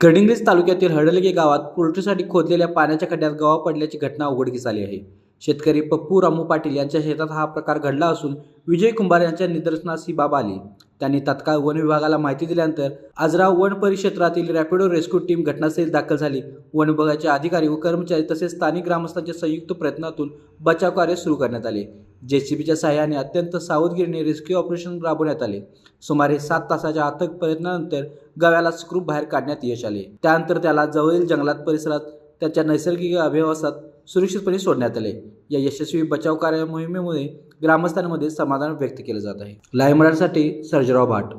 गडिंग्लज तालुक्यातील हडलगे गावात पोल्ट्रीसाठी खोदलेल्या पाण्याच्या खड्ड्यात गवा पडल्याची घटना उघडकीस आली आहे. शेतकरी पप्पू रामू पाटील यांच्या शेतात हा प्रकार घडला असून विजय कुंभार यांच्या निदर्शनास ही बाब आली. त्यांनी तात्काळ वन विभागाला माहिती दिल्यानंतर आजराव वन परिक्षेत्रातील रॅपिडो रेस्क्यू टीम घटनास्थळी दाखल झाली. वन विभागाचे अधिकारी व कर्मचारी तसेच स्थानिक ग्रामस्थांच्या संयुक्त प्रयत्नातून बचाव कार्य सुरू करण्यात आले. जेसीबीच्या सहाय्याने अत्यंत सावधगिरीने रेस्क्यू ऑपरेशन राबवण्यात आले. सुमारे 7 तासाच्या अथक प्रयत्नानंतर गव्याला सुखरूप बाहेर काढण्यात यश आले. त्यानंतर त्याला जवळील जंगलात परिसरात त्याच्या नैसर्गिक अभयावासात सुरक्षितपणे सोडण्यात आले. या यशस्वी बचाव कार्य मोहिमेमुळे ग्रामस्थांमध्ये समाधान व्यक्त केले जात आहे. लाईव्ह मराठीसाठी सर्जराव भाट.